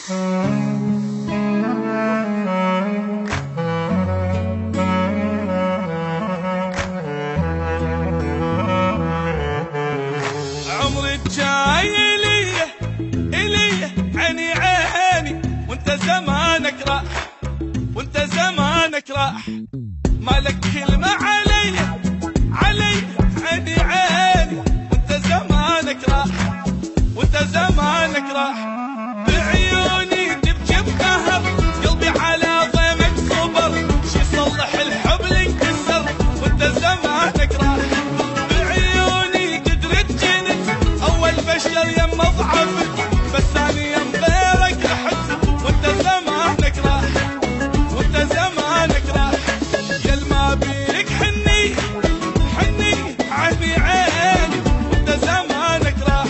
عمري جاي إليه عيني عيني، وانت زمانك راح، وانت زمانك راح، مالك كلمة علي عيني عيني، وانت زمانك راح، وانت زمانك راح، بعيوني تبكي بقهر، قلبي على ضيمك صبر، شي يصلح الحب اللي انكسر، وانت زمانك راح، بعيوني تدري تجنت، اول بشر يم ضعفك، بس ثاني يم غيرك لحت، وانت زمانك راح، وانت زمانك راح، يل ما بيك حني عيني عيني، وانت زمانك راح،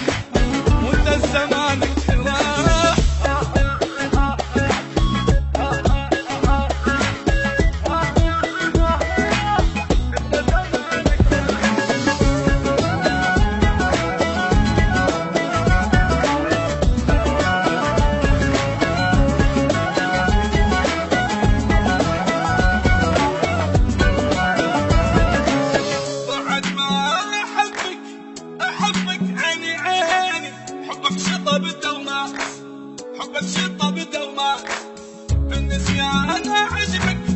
وانت زمانك راح. بعد ما أحبك عيني عيني، حبك شطب الدومات، حبك شطب الدومات، بالنسيان أعجبك